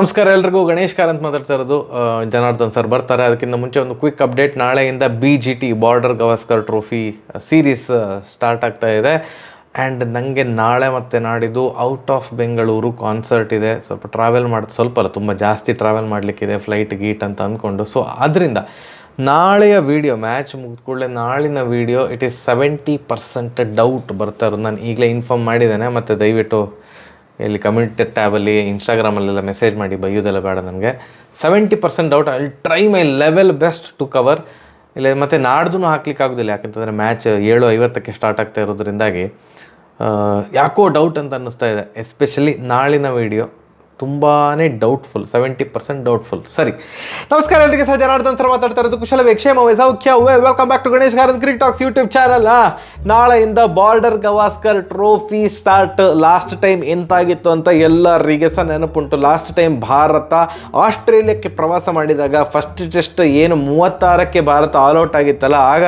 ನಮಸ್ಕಾರ ಎಲ್ರಿಗೂ. ಗಣೇಶ್ ಕಾರಂತ್ ಮಾತಾಡ್ತಾ ಇರೋದು. ಜನಾರ್ದನ್ ಸರ್ ಬರ್ತಾರೆ. ಅದಕ್ಕಿಂತ ಮುಂಚೆ ಒಂದು ಕ್ವಿಕ್ ಅಪ್ಡೇಟ್. ನಾಳೆಯಿಂದ BGT border Gavaskar trophy series start ಆಗ್ತಾ ಇದೆ. ಆ್ಯಂಡ್ ನನಗೆ ನಾಳೆ ಮತ್ತು ನಾಡಿದ್ದು ಔಟ್ ಆಫ್ ಬೆಂಗಳೂರು ಕಾನ್ಸರ್ಟ್ ಇದೆ. ಸ್ವಲ್ಪ ಅಲ್ಲ, ತುಂಬ ಜಾಸ್ತಿ ಟ್ರಾವೆಲ್ ಮಾಡಲಿಕ್ಕಿದೆ, ಫ್ಲೈಟ್ ಗೀಟ್ ಅಂತ ಅಂದ್ಕೊಂಡು. ಸೊ ಅದರಿಂದ ನಾಳೆಯ ವೀಡಿಯೋ, ಮ್ಯಾಚ್ ಮುಗಿದ ಕೂಡಲೇ ನಾಳಿನ ವೀಡಿಯೋ ಇಟ್ ಈಸ್ 70% ಡೌಟ್ ಬರ್ತಾ ಇರೋದು. ನಾನು ಈಗಲೇ ಇನ್ಫಾರ್ಮ್ ಮಾಡಿದ್ದೇನೆ. ಮತ್ತು ದಯವಿಟ್ಟು ಇಲ್ಲಿ ಕಮ್ಯುನಿಟಿ ಟ್ಯಾಬಲ್ಲಿ ಇನ್ಸ್ಟಾಗ್ರಾಮಲ್ಲೆಲ್ಲ ಮೆಸೇಜ್ ಮಾಡಿ, ಬೈಯೋದೆಲ್ಲ ಬೇಡ ನನಗೆ. 70% doubt. I try my level best to cover. ಇಲ್ಲ ಮತ್ತು ನಾಡ್ದು ಹಾಕ್ಲಿಕ್ಕಾಗೋದಿಲ್ಲ, ಯಾಕಂತಂದರೆ ಮ್ಯಾಚ್ 7:50ಕ್ಕೆ ಸ್ಟಾರ್ಟ್ ಆಗ್ತಾ ಇರೋದ್ರಿಂದಾಗಿ ಯಾಕೋ ಡೌಟ್ ಅಂತ ಅನ್ನಿಸ್ತಾ ಇದೆ. ಎಸ್ಪೆಷಲಿ ನಾಳಿನ ವೀಡಿಯೋ ತುಂಬಾ ಡೌಟ್ಫುಲ್, 70% ಡೌಟ್ಫುಲ್. ಸರಿ, ನಮಸ್ಕಾರ ಎಲ್ರಿಗೆ. ಜನಾರ್ದನ್ ಸರ್ ಮಾತಾಡ್ತಾ ಇರೋದು. ಕುಶಲವೇ, ಕ್ಷೇಮವೇ, ಸೌಖ್ಯವೇ? Welcome back to Ganesh Karanth cricket talks YouTube channel. ನಾಳೆಯಿಂದ Border Gavaskar trophy start. Last time ಎಂತಾಗಿತ್ತು ಅಂತ ಎಲ್ಲರಿಗೆ ಸಹ ನೆನಪುಂಟು. ಲಾಸ್ಟ್ ಟೈಮ್ ಭಾರತ ಆಸ್ಟ್ರೇಲಿಯಾಕ್ಕೆ ಪ್ರವಾಸ ಮಾಡಿದಾಗ ಫಸ್ಟ್ ಟೆಸ್ಟ್ ಏನು 36ಕ್ಕೆ ಭಾರತ ಆಲ್ಔಟ್ ಆಗಿತ್ತಲ್ಲ, ಆಗ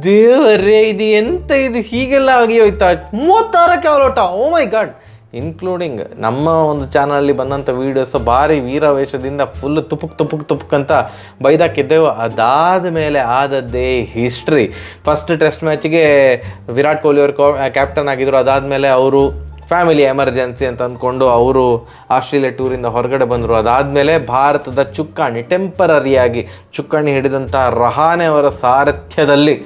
ದೇವರೇ ಇದು ಎಂತ, ಇದು ಹೀಗೆಲ್ಲ ಆಗಿ ಹೋಯ್ತಾ? 36ಕ್ಕೆ ಆಲ್ಔಟ. ಓ ಮೈ ಗಾಡ್. ಇನ್ಕ್ಲೂಡಿಂಗ್ ನಮ್ಮ ಒಂದು ಚಾನಲಲ್ಲಿ ಬಂದಂಥ ವೀಡಿಯೋಸ್ ಭಾರಿ ವೀರಾವೇಶದಿಂದ ಫುಲ್ ತುಪುಕ್ ಅಂತ ಬೈದಾಕಿದ್ದೆವು. ಅದಾದ ಮೇಲೆ ಆದದ್ದೇ ಹಿಸ್ಟ್ರಿ. ಫಸ್ಟ್ ಟೆಸ್ಟ್ ಮ್ಯಾಚಿಗೆ ವಿರಾಟ್ ಕೊಹ್ಲಿ ಅವರು ಕ್ಯಾಪ್ಟನ್ ಆಗಿದ್ದರು. ಅದಾದಮೇಲೆ ಅವರು ಫ್ಯಾಮಿಲಿ ಎಮರ್ಜೆನ್ಸಿ ಅಂತ ಅಂದ್ಕೊಂಡು ಅವರು ಆಸ್ಟ್ರೇಲಿಯಾ ಟೂರಿಂದ ಹೊರಗಡೆ ಬಂದರು. ಅದಾದಮೇಲೆ ಭಾರತದ ಚುಕ್ಕಾಣಿ, ಟೆಂಪರರಿಯಾಗಿ ಚುಕ್ಕಾಣಿ ಹಿಡಿದಂಥ ರಹಾನೆ ಅವರ ಸಾರಥ್ಯದಲ್ಲಿ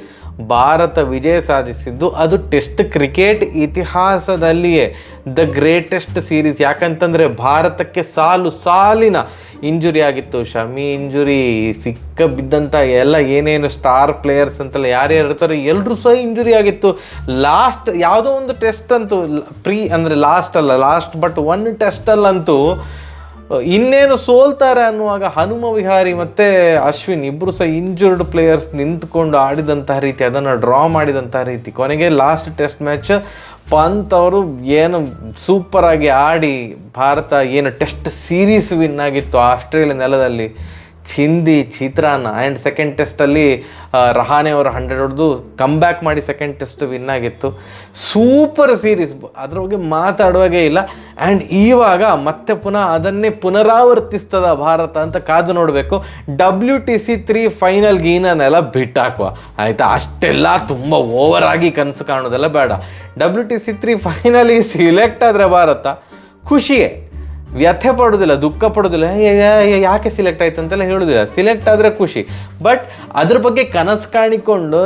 ಭಾರತ ವಿಜಯ ಸಾಧಿಸಿದ್ದು. ಅದು ಟೆಸ್ಟ್ ಕ್ರಿಕೆಟ್ ಇತಿಹಾಸದಲ್ಲಿಯೇ ದ ಗ್ರೇಟೆಸ್ಟ್ ಸೀರೀಸ್. ಯಾಕಂತಂದರೆ ಭಾರತಕ್ಕೆ ಸಾಲಿನ ಇಂಜುರಿ ಆಗಿತ್ತು. ಶಮಿ ಇಂಜುರಿ, ಸಿಕ್ಕ ಬಿದ್ದಂಥ ಎಲ್ಲ ಏನೇನು ಸ್ಟಾರ್ ಪ್ಲೇಯರ್ಸ್ ಅಂತೆಲ್ಲ ಯಾರ್ಯಾರು ಇರ್ತಾರೆ ಎಲ್ಲರೂ ಸಹ ಇಂಜುರಿ ಆಗಿತ್ತು. ಲಾಸ್ಟ್ ಯಾವುದೋ ಒಂದು ಟೆಸ್ಟ್ ಅಂತೂ ಲಾಸ್ಟ್ ಬಟ್ ಒನ್ ಟೆಸ್ಟಲ್ಲಂತೂ ಇನ್ನೇನು ಸೋಲ್ತಾರೆ ಅನ್ನುವಾಗ ಹನುಮ ವಿಹಾರಿ ಮತ್ತು ಅಶ್ವಿನ್ ಇಬ್ಬರು ಸಹ ಇಂಜುರ್ಡ್ ಪ್ಲೇಯರ್ಸ್ ನಿಂತ್ಕೊಂಡು ಆಡಿದಂತಹ ರೀತಿ, ಅದನ್ನು ಡ್ರಾ ಮಾಡಿದಂತಹ ರೀತಿ, ಕೊನೆಗೆ ಲಾಸ್ಟ್ ಟೆಸ್ಟ್ ಮ್ಯಾಚ್ ಪಂತ್ ಅವರು ಏನು ಸೂಪರಾಗಿ ಆಡಿ ಭಾರತ ಏನು ಟೆಸ್ಟ್ ಸೀರೀಸ್ ವಿನ್ ಆಗಿತ್ತು ಆಸ್ಟ್ರೇಲಿಯಾ ನೆಲದಲ್ಲಿ, ಚಿಂದಿ ಚಿತ್ರಾನ್ನ. ಆ್ಯಂಡ್ ಸೆಕೆಂಡ್ ಟೆಸ್ಟಲ್ಲಿ ರಹಾನೆ ಅವರು 100 ಹೊಡೆದು ಕಮ್ಬ್ಯಾಕ್ ಮಾಡಿ ಸೆಕೆಂಡ್ ಟೆಸ್ಟ್ ವಿನ್ ಆಗಿತ್ತು. ಸೂಪರ್ ಸೀರೀಸ್, ಅದ್ರ ಬಗ್ಗೆ ಮಾತಾಡುವಾಗೇ ಇಲ್ಲ. ಆ್ಯಂಡ್ ಇವಾಗ ಮತ್ತೆ ಪುನಃ ಅದನ್ನೇ ಪುನರಾವರ್ತಿಸ್ತದ ಭಾರತ ಅಂತ ಕಾದು ನೋಡಬೇಕು. WTC3 ಫೈನಲ್ ಗೀನನ್ನೆಲ್ಲ ಬಿಟ್ಟಾಕುವ ಆಯಿತಾ, ಅಷ್ಟೆಲ್ಲ ತುಂಬ ಓವರಾಗಿ ಕನಸು ಕಾಣೋದೆಲ್ಲ ಬೇಡ. WTC3 ಫೈನಲಿಗೆ ಸಿಲೆಕ್ಟ್ ಆದರೆ ಭಾರತ ಖುಷಿಯೇ, ವ್ಯಥೆ ಪಡೋದಿಲ್ಲ, ದುಃಖ ಪಡೋದಿಲ್ಲ, ಯಾಕೆ ಸಿಲೆಕ್ಟ್ ಆಯ್ತು ಅಂತೆಲ್ಲ ಹೇಳೋದಿಲ್ಲ. ಸಿಲೆಕ್ಟ್ ಆದರೆ ಖುಷಿ. ಬಟ್ ಅದ್ರ ಬಗ್ಗೆ ಕನಸು ಕಾಣಿಕೊಂಡು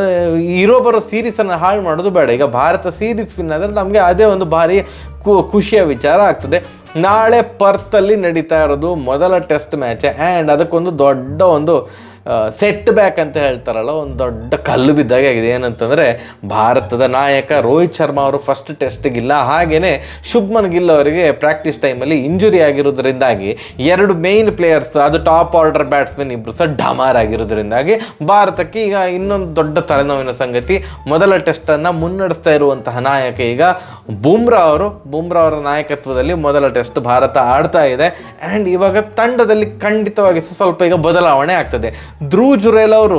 ಬರೋ ಸೀರೀಸನ್ನು ಹಾಳು ಮಾಡೋದು ಬೇಡ. ಈಗ ಭಾರತ ಸೀರೀಸ್ ವಿನ್ ಆದರೆ ನಮಗೆ ಅದೇ ಒಂದು ಭಾರಿ ಖುಷಿಯ ವಿಚಾರ ಆಗ್ತದೆ. ನಾಳೆ ಪರ್ತಲ್ಲಿ ನಡೀತಾ ಇರೋದು ಮೊದಲ ಟೆಸ್ಟ್ ಮ್ಯಾಚ್. ಆ್ಯಂಡ್ ಅದಕ್ಕೊಂದು ದೊಡ್ಡ ಒಂದು ಸೆಟ್ ಬ್ಯಾಕ್ ಅಂತ ಹೇಳ್ತಾರಲ್ಲ, ಒಂದು ದೊಡ್ಡ ಕಲ್ಲು ಬಿದ್ದಾಗೆ ಆಗಿದೆ. ಏನಂತಂದರೆ ಭಾರತದ ನಾಯಕ ರೋಹಿತ್ ಶರ್ಮಾ ಅವರು ಫಸ್ಟ್ ಟೆಸ್ಟಿಗಿಲ್ಲ. ಹಾಗೆಯೇ ಶುಭ್ಮನ್ ಗಿಲ್ ಅವರಿಗೆ ಪ್ರಾಕ್ಟೀಸ್ ಟೈಮಲ್ಲಿ ಇಂಜುರಿ ಆಗಿರೋದ್ರಿಂದಾಗಿ 2 ಮೇಯ್ನ್ ಪ್ಲೇಯರ್ಸ್, ಅದು ಟಾಪ್ ಆರ್ಡರ್ ಬ್ಯಾಟ್ಸ್ಮನ್ ಇಬ್ಬರು ಸಹ ಡಮಾರ್ ಆಗಿರೋದ್ರಿಂದಾಗಿ ಭಾರತಕ್ಕೆ ಈಗ ಇನ್ನೊಂದು ದೊಡ್ಡ ತಲೆನೋವಿನ ಸಂಗತಿ. ಮೊದಲ ಟೆಸ್ಟನ್ನು ಮುನ್ನಡೆಸ್ತಾ ಇರುವಂತಹ ನಾಯಕ ಈಗ ಬುಮ್ರಾ ಅವರ ನಾಯಕತ್ವದಲ್ಲಿ ಮೊದಲ ಟೆಸ್ಟ್ ಭಾರತ ಆಡ್ತಾ ಇದೆ. ಆ್ಯಂಡ್ ಇವಾಗ ತಂಡದಲ್ಲಿ ಖಂಡಿತವಾಗಿ ಸ್ವಲ್ಪ ಈಗ ಬದಲಾವಣೆ ಆಗ್ತದೆ. ಧ್ರುವ್ ಜುರೇಲ್ ಅವರು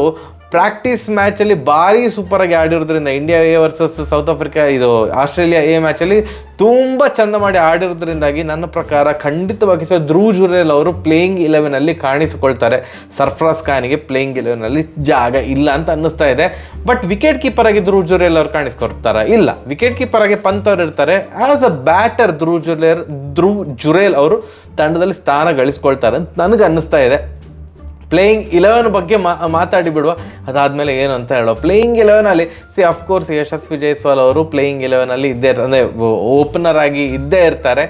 ಪ್ರಾಕ್ಟೀಸ್ ಮ್ಯಾಚಲ್ಲಿ ಭಾರಿ ಸೂಪರಾಗಿ ಆಡಿರೋದ್ರಿಂದ, India A versus South Africa, ಇದು ಆಸ್ಟ್ರೇಲಿಯಾ ಎ ಮ್ಯಾಚಲ್ಲಿ ತುಂಬ ಚಂದ ಮಾಡಿ ಆಡಿರೋದ್ರಿಂದಾಗಿ ನನ್ನ ಪ್ರಕಾರ ಖಂಡಿತವಾಗಿ ಸಹ ಧ್ರುವ್ ಜುರೇಲ್ ಅವರು ಪ್ಲೇಯಿಂಗ್ 11ಅಲ್ಲಿ ಕಾಣಿಸಿಕೊಳ್ತಾರೆ. ಸರ್ಫರಾಜ್ ಖಾನಿಗೆ ಪ್ಲೇಯಿಂಗ್ 11ಅಲ್ಲಿ ಜಾಗ ಇಲ್ಲ ಅಂತ ಅನ್ನಿಸ್ತಾ ಇದೆ. ಬಟ್ ವಿಕೆಟ್ ಕೀಪರ್ ಆಗಿ ಧ್ರುವ್ ಜುರೇಲ್ ಅವರು ಕಾಣಿಸ್ಕೊಳ್ತಾರ? ಇಲ್ಲ, ವಿಕೆಟ್ ಕೀಪರ್ ಆಗಿ ಪಂತ್ ಅವರು ಇರ್ತಾರೆ. As a batter Dhruv Jurel ಅವರು ತಂಡದಲ್ಲಿ ಸ್ಥಾನ ಗಳಿಸ್ಕೊಳ್ತಾರೆ ಅಂತ ನನಗೆ ಅನ್ನಿಸ್ತಾ ಇದೆ. ಪ್ಲೇಯಿಂಗ್ 11 ಬಗ್ಗೆ ಮಾತಾಡಿ ಬಿಡುವ, ಅದಾದಮೇಲೆ ಏನು ಅಂತ ಹೇಳೋ. ಪ್ಲೇಯಿಂಗ್ 11ಅಲ್ಲಿ ಅಫ್ಕೋರ್ಸ್ ಯಶಸ್ವಿ ಜೈಸ್ವಾಲ್ ಅವರು ಪ್ಲೇಯಿಂಗ್ 11ಅಲ್ಲಿ ಇದ್ದೇ ಇರ್ತಾರೆ, ಅಂದರೆ ಓಪನರ್ ಆಗಿ ಇದ್ದೇ ಇರ್ತಾರೆ.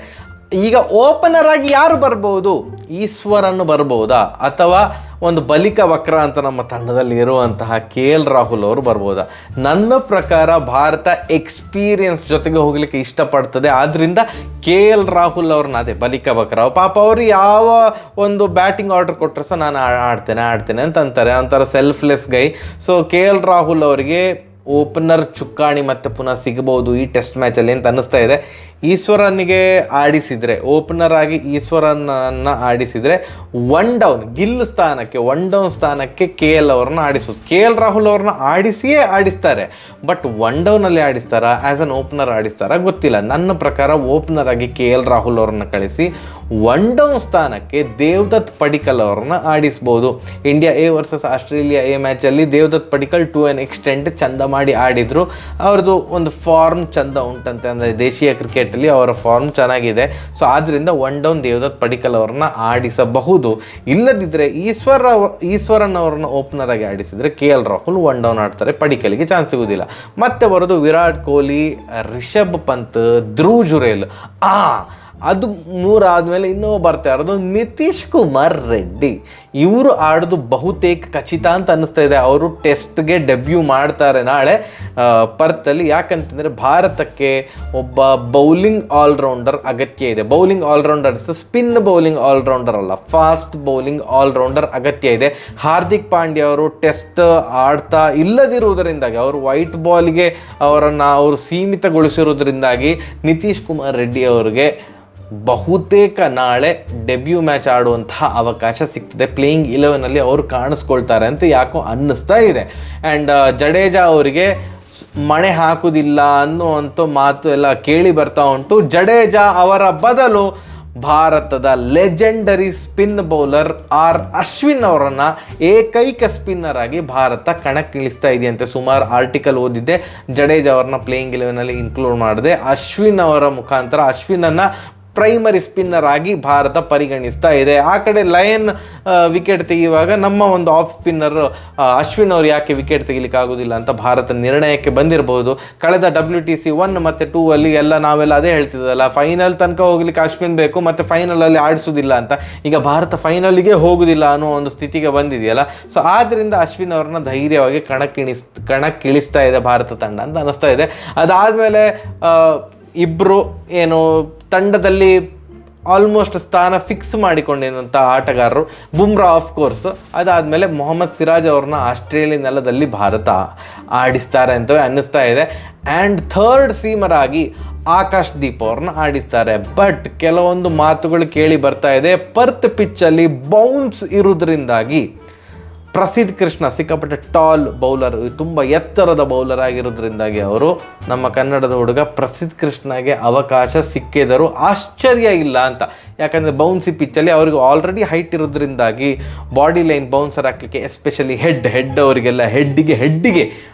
ಈಗ ಓಪನರ್ ಆಗಿ ಯಾರು ಬರ್ಬೋದು? ಈಶ್ವರನ್ನು ಬರ್ಬೋದಾ, ಅಥವಾ ಒಂದು ಬಲಿಕ ವಕ್ರ ಅಂತ ನಮ್ಮ ತಂಡದಲ್ಲಿ ಇರುವಂತಹ KL ರಾಹುಲ್ ಅವರು ಬರ್ಬೋದಾ? ನನ್ನ ಪ್ರಕಾರ ಭಾರತ ಎಕ್ಸ್ಪೀರಿಯನ್ಸ್ ಜೊತೆಗೆ ಹೋಗಲಿಕ್ಕೆ ಇಷ್ಟಪಡ್ತದೆ. ಆದ್ದರಿಂದ KL ರಾಹುಲ್ ಅವ್ರನ್ನ, ಅದೇ ಬಲಿಕ ವಕ್ರ ಪಾಪ ಅವರು ಯಾವ ಒಂದು ಬ್ಯಾಟಿಂಗ್ ಆರ್ಡರ್ ಕೊಟ್ಟರೆ ಸಹ ನಾನು ಆಡ್ತೇನೆ ಅಂತ ಅಂತಾರೆ, ಒಂಥರ ಸೆಲ್ಫ್ಲೆಸ್ ಗೈ. ಸೊ KL ರಾಹುಲ್ ಅವರಿಗೆ ಓಪನರ್ ಚುಕ್ಕಾಣಿ ಮತ್ತೆ ಪುನಃ ಸಿಗಬಹುದು ಈ ಟೆಸ್ಟ್ ಮ್ಯಾಚಲ್ಲಿ ಅಂತ ಅನ್ನಿಸ್ತಾ ಇದೆ. ಈಶ್ವರನಿಗೆ ಆಡಿಸಿದರೆ, ಓಪನರ್ ಆಗಿ ಈಶ್ವರನನ್ನು ಆಡಿಸಿದರೆ ಒನ್ ಡೌನ್ ಸ್ಥಾನಕ್ಕೆ ಕೆ ಎಲ್ ಅವ್ರನ್ನ ಆಡಿಸ್ಬೋದು. ಕೆ ಎಲ್ ರಾಹುಲ್ ಅವ್ರನ್ನ ಆಡಿಸಿಯೇ ಆಡಿಸ್ತಾರೆ, ಬಟ್ ಒನ್ ಡೌನಲ್ಲಿ ಆಡಿಸ್ತಾರಾ, ಆ್ಯಸ್ ಅನ್ ಓಪನರ್ ಆಡಿಸ್ತಾರಾ ಗೊತ್ತಿಲ್ಲ. ನನ್ನ ಪ್ರಕಾರ ಓಪನರ್ ಆಗಿ ಕೆ ಎಲ್ ರಾಹುಲ್ ಅವ್ರನ್ನ ಕಳಿಸಿ ಒನ್ ಡೌನ್ ಸ್ಥಾನಕ್ಕೆ ದೇವದತ್ ಪಡಿಕ್ಕಲ್ ಅವ್ರನ್ನ ಆಡಿಸ್ಬೋದು. India A versus Australia A ಮ್ಯಾಚಲ್ಲಿ Devdutt Padikkal to an extent ಚಂದ ಮಾಡಿ ಆಡಿದರು. ಅವ್ರದ್ದು ಒಂದು ಫಾರ್ಮ್ ಚಂದ ಉಂಟಂತೆ, ಅಂದರೆ ದೇಶೀಯ ಕ್ರಿಕೆಟಲ್ಲಿ ಅವರ ಫಾರ್ಮ್ ಚೆನ್ನಾಗಿದೆ. ಸೊ ಆದ್ದರಿಂದ ಒನ್ ಡೌನ್ ದೇವದತ್ ಪಡಿಕ್ಕಲ್ ಅವ್ರನ್ನ ಆಡಿಸಬಹುದು. ಇಲ್ಲದಿದ್ದರೆ ಈಶ್ವರನ್ ಅವ್ರನ್ನ ಓಪನರ್ ಆಗಿ ಆಡಿಸಿದರೆ K L Rahul one down ಆಡ್ತಾರೆ, ಪಡಿಕ್ಕಲ್ಗೆ ಚಾನ್ಸ್ ಸಿಗೋದಿಲ್ಲ. ಮತ್ತೆ ಬರೋದು ವಿರಾಟ್ ಕೊಹ್ಲಿ, ರಿಷಬ್ ಪಂತ್, ಧ್ರುವ್ ಜುರೇಲ್. ಅದು ಮೂರಾದ್ಮೇಲೆ ಇನ್ನೂ ಬರ್ತಾ ಇರೋದು ನಿತೀಶ್ ಕುಮಾರ್ ರೆಡ್ಡಿ. ಇವರು ಆಡೋದು ಬಹುತೇಕ ಖಚಿತ ಅಂತ ಅನ್ನಿಸ್ತಾ ಇದೆ. ಅವರು ಟೆಸ್ಟ್ಗೆ ಡೆಬ್ಯೂ ಮಾಡ್ತಾರೆ ನಾಳೆ ಪರ್ತಲ್ಲಿ. ಯಾಕಂತಂದರೆ ಭಾರತಕ್ಕೆ ಒಬ್ಬ ಬೌಲಿಂಗ್ ಆಲ್ರೌಂಡರ್ ಅಗತ್ಯ ಇದೆ. Bowling allrounder, spin bowling allrounder ಅಲ್ಲ, ಫಾಸ್ಟ್ ಬೌಲಿಂಗ್ ಆಲ್ರೌಂಡರ್ ಅಗತ್ಯ ಇದೆ. ಹಾರ್ದಿಕ್ ಪಾಂಡ್ಯ ಅವರು ಟೆಸ್ಟ್ ಆಡ್ತಾ ಇಲ್ಲದಿರುವುದರಿಂದಾಗಿ, ಅವರು ವೈಟ್ ಬಾಲ್ಗೆ ಅವರು ಸೀಮಿತಗೊಳಿಸಿರುವುದರಿಂದಾಗಿ ನಿತೀಶ್ ಕುಮಾರ್ ರೆಡ್ಡಿ ಅವರಿಗೆ ಬಹುತೇಕ ನಾಳೆ ಡೆಬ್ಯೂ ಮ್ಯಾಚ್ ಆಡುವಂತಹ ಅವಕಾಶ ಸಿಗ್ತದೆ. ಪ್ಲೇಯಿಂಗ್ 11ನಲ್ಲಿ ಅವರು ಕಾಣಿಸ್ಕೊಳ್ತಾರೆ ಅಂತ ಯಾಕೋ ಅನ್ನಿಸ್ತಾ ಇದೆ. ಆ್ಯಂಡ್ ಜಡೇಜಾ ಅವರಿಗೆ ಮಣೆ ಹಾಕುವುದಿಲ್ಲ ಅನ್ನುವಂಥ ಮಾತು ಎಲ್ಲ ಕೇಳಿ ಬರ್ತಾ ಉಂಟು. ಜಡೇಜಾ ಅವರ ಬದಲು ಭಾರತದ ಲೆಜೆಂಡರಿ ಸ್ಪಿನ್ ಬೌಲರ್ ಅಶ್ವಿನ್ ಅವರನ್ನು ಏಕೈಕ ಸ್ಪಿನ್ನರ್ ಆಗಿ ಭಾರತ ಕಣಕ್ಕಿಳಿಸ್ತಾ ಇದೆಯಂತೆ. ಸುಮಾರು ಆರ್ಟಿಕಲ್ ಓದಿದ್ದೆ, ಜಡೇಜಾ ಅವ್ರನ್ನ ಪ್ಲೇಯಿಂಗ್ 11ನಲ್ಲಿ ಇನ್ಕ್ಲೂಡ್ ಮಾಡಿದೆ. ಅಶ್ವಿನ್ ಅವರ ಮುಖಾಂತರ ಅಶ್ವಿನನ್ನು ಪ್ರೈಮರಿ ಸ್ಪಿನ್ನರ್ ಆಗಿ ಭಾರತ ಪರಿಗಣಿಸ್ತಾ ಇದೆ. ಆ ಕಡೆ ಲಯನ್ ವಿಕೆಟ್ ತೆಗೆಯುವಾಗ ನಮ್ಮ ಒಂದು ಆಫ್ ಸ್ಪಿನ್ನರ್ ಅಶ್ವಿನ್ ಅವರು ಯಾಕೆ ವಿಕೆಟ್ ತೆಗಿಲಿಕ್ಕೆ ಆಗೋದಿಲ್ಲ ಅಂತ ಭಾರತ ನಿರ್ಣಯಕ್ಕೆ ಬಂದಿರಬಹುದು. ಕಳೆದ WTC 1 ಮತ್ತು 2 ಅಲ್ಲಿ ನಾವೆಲ್ಲ ಅದೇ ಹೇಳ್ತಿದ್ದಲ್ಲ, ಫೈನಲ್ ತನಕ ಹೋಗ್ಲಿಕ್ಕೆ ಅಶ್ವಿನ್ ಬೇಕು ಮತ್ತು ಫೈನಲಲ್ಲಿ ಆಡಿಸೋದಿಲ್ಲ ಅಂತ. ಈಗ ಭಾರತ ಫೈನಲಿಗೆ ಹೋಗುದಿಲ್ಲ ಅನ್ನೋ ಒಂದು ಸ್ಥಿತಿಗೆ ಬಂದಿದೆಯಲ್ಲ. ಸೊ ಆದ್ದರಿಂದ ಅಶ್ವಿನ್ ಅವ್ರನ್ನ ಧೈರ್ಯವಾಗಿ ಕಣಕ್ಕಿಳಿಸ್ತಾ ಇದೆ ಭಾರತ ತಂಡ ಅಂತ ಅನ್ನಿಸ್ತಾ ಇದೆ. ಅದಾದಮೇಲೆ ಇಬ್ಬರು ಏನು ತಂಡದಲ್ಲಿ ಆಲ್ಮೋಸ್ಟ್ ಸ್ಥಾನ ಫಿಕ್ಸ್ ಮಾಡಿಕೊಂಡಿರುವಂಥ ಆಟಗಾರರು ಬುಮ್ರಾ ಆಫ್ ಕೋರ್ಸ್. ಅದಾದಮೇಲೆ ಮೊಹಮ್ಮದ್ ಸಿರಾಜ್ ಅವ್ರನ್ನ ಆಸ್ಟ್ರೇಲಿಯಾ ನೆಲದಲ್ಲಿ ಭಾರತ ಆಡಿಸ್ತಾರೆ ಅಂತವೇ ಅನ್ನಿಸ್ತಾ ಇದೆ. ಆ್ಯಂಡ್ ಥರ್ಡ್ ಸೀಮರ್ ಆಗಿ ಆಕಾಶ್ ದೀಪ್ ಅವ್ರನ್ನ ಆಡಿಸ್ತಾರೆ. ಬಟ್ ಕೆಲವೊಂದು ಮಾತುಗಳು ಕೇಳಿ ಬರ್ತಾ ಇದೆ, ಪರ್ತ್ ಪಿಚ್ಚಲ್ಲಿ ಬೌನ್ಸ್ ಇರೋದ್ರಿಂದಾಗಿ ಪ್ರಸಿದ್ಧ ಕೃಷ್ಣ ಸಿಕ್ಕಾಪಟ್ಟೆ ಟಾಲ್ ಬೌಲರ್, ತುಂಬ ಎತ್ತರದ ಬೌಲರ್ ಆಗಿರೋದ್ರಿಂದಾಗಿ ಅವರು ನಮ್ಮ ಕನ್ನಡದ ಹುಡುಗ ಪ್ರಸಿದ್ಧ ಕೃಷ್ಣಗೆ ಅವಕಾಶ ಸಿಕ್ಕಿದರೂ ಆಶ್ಚರ್ಯ ಇಲ್ಲ ಅಂತ. ಯಾಕಂದರೆ ಬೌನ್ಸಿ ಪಿಚ್ಚಲ್ಲಿ ಅವ್ರಿಗೆ ಆಲ್ರೆಡಿ ಹೈಟ್ ಇರೋದ್ರಿಂದಾಗಿ ಬಾಡಿ ಲೈನ್ ಬೌನ್ಸರ್ ಹಾಕಲಿಕ್ಕೆ, ಎಸ್ಪೆಷಲಿ ಹೆಡ್ ಅವರಿಗೆಲ್ಲ ಹೆಡ್ಡಿಗೆ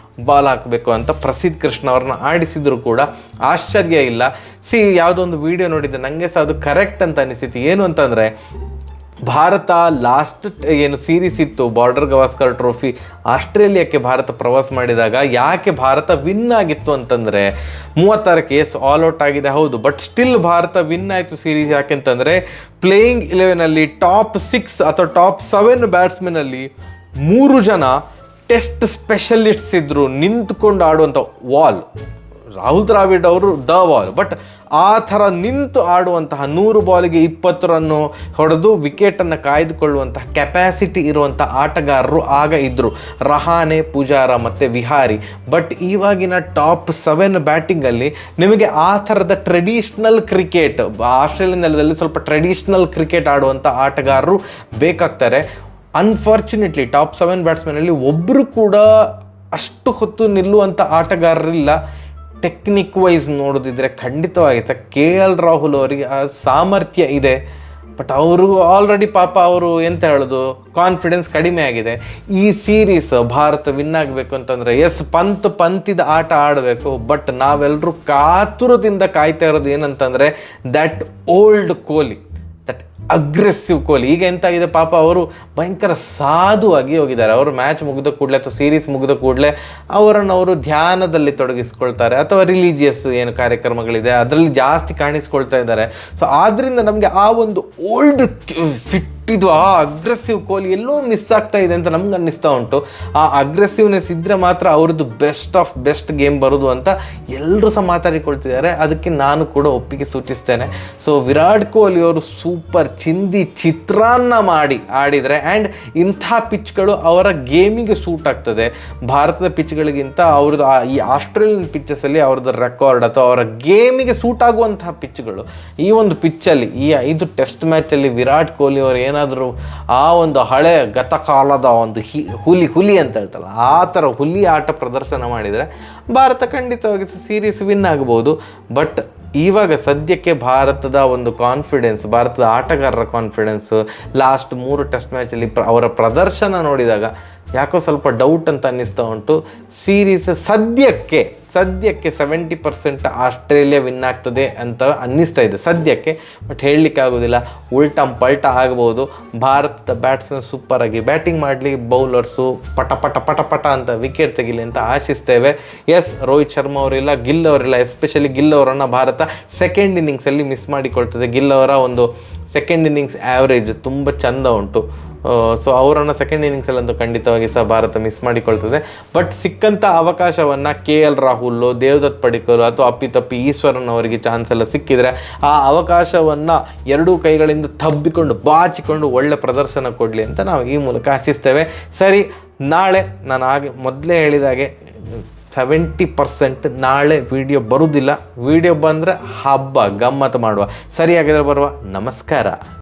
ಬಾಲ್ ಹಾಕಬೇಕು ಅಂತ ಪ್ರಸಿದ್ಧ ಕೃಷ್ಣ ಅವ್ರನ್ನ ಆಡಿಸಿದ್ರು ಕೂಡ ಆಶ್ಚರ್ಯ ಇಲ್ಲ. ಯಾವುದೋ ಒಂದು ವಿಡಿಯೋ ನೋಡಿದ್ದೆ, ನನಗೆ ಸಹ ಅದು ಕರೆಕ್ಟ್ ಅಂತ ಅನಿಸಿತು. ಏನು ಅಂತಂದರೆ, ಭಾರತ ಲಾಸ್ಟ್ ಏನು ಸೀರೀಸ್ ಇತ್ತು ಬಾರ್ಡರ್ ಗವಾಸ್ಕರ್ ಟ್ರೋಫಿ, ಆಸ್ಟ್ರೇಲಿಯಾಕ್ಕೆ ಭಾರತ ಪ್ರವಾಸ ಮಾಡಿದಾಗ ಯಾಕೆ ಭಾರತ ವಿನ್ ಆಗಿತ್ತು ಅಂತಂದರೆ 36ಕ್ಕೆ ಆಲ್ ಔಟ್ ಆಗಿದೆ ಹೌದು, ಬಟ್ ಸ್ಟಿಲ್ ಭಾರತ ವಿನ್ ಆಯಿತು ಸೀರೀಸ್. ಯಾಕೆಂತಂದರೆ ಪ್ಲೇಯಿಂಗ್ 11ನಲ್ಲಿ ಟಾಪ್ 6 ಅಥವಾ ಟಾಪ್ 7 ಬ್ಯಾಟ್ಸ್ಮನಲ್ಲಿ 3 ಜನ ಟೆಸ್ಟ್ ಸ್ಪೆಷಲಿಸ್ಟ್ಸ್ ಇದ್ದರು, ನಿಂತ್ಕೊಂಡು ಆಡುವಂಥ ವಾಲ್. ರಾಹುಲ್ ದ್ರಾವಿಡ್ ಅವರು ದ ವಾಲ್, ಬಟ್ ಆ ಥರ ನಿಂತು ಆಡುವಂತಹ 100 ಬಾಲಿಗೆ 20 ರನ್ನು ಹೊಡೆದು ವಿಕೆಟನ್ನು ಕಾಯ್ದುಕೊಳ್ಳುವಂತಹ ಕೆಪ್ಯಾಸಿಟಿ ಇರುವಂಥ ಆಟಗಾರರು ಆಗ ಇದ್ದರು, ರಹಾನೆ, ಪೂಜಾರ ಮತ್ತು ವಿಹಾರಿ. ಬಟ್ ಇವಾಗಿನ ಟಾಪ್ 7 ಬ್ಯಾಟಿಂಗಲ್ಲಿ ನಿಮಗೆ ಆ ಥರದ ಟ್ರೆಡಿಷ್ನಲ್ ಕ್ರಿಕೆಟ್, ಆಸ್ಟ್ರೇಲಿಯಾ ನೆಲದಲ್ಲಿ ಸ್ವಲ್ಪ ಟ್ರೆಡಿಷ್ನಲ್ ಕ್ರಿಕೆಟ್ ಆಡುವಂಥ ಆಟಗಾರರು ಬೇಕಾಗ್ತಾರೆ. ಅನ್ಫಾರ್ಚುನೇಟ್ಲಿ ಟಾಪ್ 7 ಬ್ಯಾಟ್ಸ್ಮನಲ್ಲಿ ಒಬ್ಬರು ಕೂಡ ಅಷ್ಟು ಹೊತ್ತು ನಿಲ್ಲುವಂಥ ಆಟಗಾರರಿಲ್ಲ. ಟೆಕ್ನಿಕ್ ವೈಸ್ ನೋಡೋದಿದ್ರೆ ಖಂಡಿತವಾಗಿ ಕೆ ಎಲ್ ರಾಹುಲ್ ಅವರಿಗೆ ಆ ಸಾಮರ್ಥ್ಯ ಇದೆ, ಬಟ್ ಅವರು ಆಲ್ರೆಡಿ ಪಾಪ ಅವರು ಎಂತ ಹೇಳೋದು, ಕಾನ್ಫಿಡೆನ್ಸ್ ಕಡಿಮೆ ಆಗಿದೆ. ಈ ಸೀರೀಸ್ ಭಾರತ ವಿನ್ ಆಗಬೇಕು ಅಂತಂದರೆ ಪಂತಿದ ಆಟ ಆಡಬೇಕು. ಬಟ್ ನಾವೆಲ್ಲರೂ ಕಾತುರದಿಂದ ಕಾಯ್ತಾ ಇರೋದು ಏನಂತಂದರೆ that old Kohli, that aggressive Kohli. ಈಗ ಎಂತಾಗಿದೆ ಪಾಪ, ಅವರು ಭಯಂಕರ ಸಾಧುವಾಗಿ ಹೋಗಿದ್ದಾರೆ. ಅವರು ಮ್ಯಾಚ್ ಮುಗಿದ ಕೂಡಲೇ ಅಥವಾ ಸೀರೀಸ್ ಮುಗಿದ ಕೂಡಲೇ ಅವರು ಧ್ಯಾನದಲ್ಲಿ ತೊಡಗಿಸ್ಕೊಳ್ತಾರೆ, ಅಥವಾ ರಿಲಿಜಿಯಸ್ ಏನು ಕಾರ್ಯಕ್ರಮಗಳಿದೆ ಅದರಲ್ಲಿ ಜಾಸ್ತಿ ಕಾಣಿಸ್ಕೊಳ್ತಾ ಇದ್ದಾರೆ. ಸೊ ಆದ್ದರಿಂದ ನಮಗೆ ಆ ಒಂದು ಓಲ್ಡ್ ಹುಟ್ಟಿದ್ದು ಆ ಅಗ್ರೆಸಿವ್ ಕೊಹ್ಲಿ ಎಲ್ಲೋ ಮಿಸ್ ಆಗ್ತಾ ಇದೆ ಅಂತ ನಮ್ಗೆ ಅನ್ನಿಸ್ತಾ ಉಂಟು. ಆ ಅಗ್ರೆಸಿವ್ನೆಸ್ ಇದ್ದರೆ ಮಾತ್ರ ಅವ್ರದ್ದು ಬೆಸ್ಟ್ ಆಫ್ ಬೆಸ್ಟ್ ಗೇಮ್ ಬರೋದು ಅಂತ ಎಲ್ಲರೂ ಸಹ ಮಾತಾಡಿಕೊಳ್ತಿದ್ದಾರೆ. ಅದಕ್ಕೆ ನಾನು ಕೂಡ ಒಪ್ಪಿಗೆ ಸೂಚಿಸ್ತೇನೆ. ಸೊ ವಿರಾಟ್ ಕೊಹ್ಲಿ ಅವರು ಸೂಪರ್ ಚಿತ್ರಾನ್ನ ಮಾಡಿ ಆಡಿದರೆ, ಆ್ಯಂಡ್ ಇಂಥ ಪಿಚ್ಗಳು ಅವರ ಗೇಮಿಗೆ ಸೂಟ್ ಆಗ್ತದೆ. ಭಾರತದ ಪಿಚ್ಗಳಿಗಿಂತ ಅವ್ರದ್ದು ಈ ಆಸ್ಟ್ರೇಲಿಯನ್ ಪಿಚ್ಚಸಲ್ಲಿ ಅವ್ರದ್ದು ರೆಕಾರ್ಡ್ ಅಥವಾ ಅವರ ಗೇಮಿಗೆ ಸೂಟ್ ಆಗುವಂತಹ ಪಿಚ್ಗಳು. ಈ ಒಂದು ಪಿಚ್ಚಲ್ಲಿ ಈ 5 ಟೆಸ್ಟ್ ಮ್ಯಾಚಲ್ಲಿ ವಿರಾಟ್ ಕೊಹ್ಲಿ ಅವರು ಏನಾದರೂ ಆ ಒಂದು ಹಳೆ ಗತಕಾಲದ ಒಂದು ಹುಲಿ ಅಂತ ಹೇಳ್ತಲ್ಲ, ಆ ಥರ ಹುಲಿ ಆಟ ಪ್ರದರ್ಶನ ಮಾಡಿದರೆ ಭಾರತ ಖಂಡಿತವಾಗಿ ಸೀರೀಸ್ ವಿನ್ ಆಗ್ಬೋದು. ಬಟ್ ಇವಾಗ ಸದ್ಯಕ್ಕೆ ಭಾರತದ ಒಂದು ಕಾನ್ಫಿಡೆನ್ಸ್, ಭಾರತದ ಆಟಗಾರರ ಕಾನ್ಫಿಡೆನ್ಸ್ ಲಾಸ್ಟ್ 3 ಟೆಸ್ಟ್ ಮ್ಯಾಚಲ್ಲಿ ಅವರ ಪ್ರದರ್ಶನ ನೋಡಿದಾಗ ಯಾಕೋ ಸ್ವಲ್ಪ ಡೌಟ್ ಅಂತ ಅನ್ನಿಸ್ತಾ ಉಂಟು. ಸೀರೀಸ್ ಸದ್ಯಕ್ಕೆ 70% ಆಸ್ಟ್ರೇಲಿಯಾ ವಿನ್ ಆಗ್ತದೆ ಅಂತ ಅನ್ನಿಸ್ತಾ ಇದೆ ಸದ್ಯಕ್ಕೆ. ಬಟ್ ಹೇಳಲಿಕ್ಕೆ ಆಗೋದಿಲ್ಲ, ಉಲ್ಟಂ ಪಲ್ಟ ಆಗ್ಬೋದು. ಭಾರತದ ಬ್ಯಾಟ್ಸ್ಮನ್ ಸೂಪರಾಗಿ ಬ್ಯಾಟಿಂಗ್ ಮಾಡಲಿ, ಬೌಲರ್ಸು ಪಟ ಅಂತ ವಿಕೆಟ್ ತೆಗಿಲಿ ಅಂತ ಆಶಿಸ್ತೇವೆ. ಎಸ್, ರೋಹಿತ್ ಶರ್ಮಾ ಅವರಿಲ್ಲ, ಗಿಲ್ ಅವರಿಲ್ಲ. ಎಸ್ಪೆಷಲಿ ಗಿಲ್ ಅವರನ್ನು ಭಾರತ ಸೆಕೆಂಡ್ ಇನ್ನಿಂಗ್ಸಲ್ಲಿ ಮಿಸ್ ಮಾಡಿಕೊಳ್ತದೆ. ಗಿಲ್ ಅವರ ಒಂದು ಸೆಕೆಂಡ್ ಇನ್ನಿಂಗ್ಸ್ ಆ್ಯಾವ್ರೇಜ್ ತುಂಬ ಚೆಂದ ಉಂಟು. ಸೊ ಅವರನ್ನು ಸೆಕೆಂಡ್ ಇನ್ನಿಂಗ್ಸಲ್ಲಂತೂ ಖಂಡಿತವಾಗಿ ಸಹ ಭಾರತ ಮಿಸ್ ಮಾಡಿಕೊಳ್ತದೆ. ಬಟ್ ಸಿಕ್ಕಂಥ ಅವಕಾಶವನ್ನು KL ರಾಹುಲ್, ದೇವದತ್ ಪಡಿಕ್ಕಲ್ ಅಥವಾ ಅಪ್ಪಿತಪ್ಪಿ ಈಶ್ವರನ್ ಅವರಿಗೆ ಚಾನ್ಸ್ ಎಲ್ಲ ಸಿಕ್ಕಿದರೆ ಆ ಅವಕಾಶವನ್ನು ಎರಡೂ ಕೈಗಳಿಂದ ತಬ್ಬಿಕೊಂಡು ಬಾಚಿಕೊಂಡು ಒಳ್ಳೆ ಪ್ರದರ್ಶನ ಕೊಡಲಿ ಅಂತ ನಾವು ಈ ಮೂಲಕ ಆಶಿಸ್ತೇವೆ. ಸರಿ, ನಾಳೆ ನಾನು ಮೊದಲೇ ಹೇಳಿದಾಗೆ 70% ನಾಳೆ ವಿಡಿಯೋ ಬರುವುದಿಲ್ಲ. ವಿಡಿಯೋ ಬಂದರೆ ಹಬ್ಬ ಗಮ್ಮತ್ತು ಮಾಡುವ. ಸರಿಯಾಗಿದ್ರೆ ಬರುವ. ನಮಸ್ಕಾರ.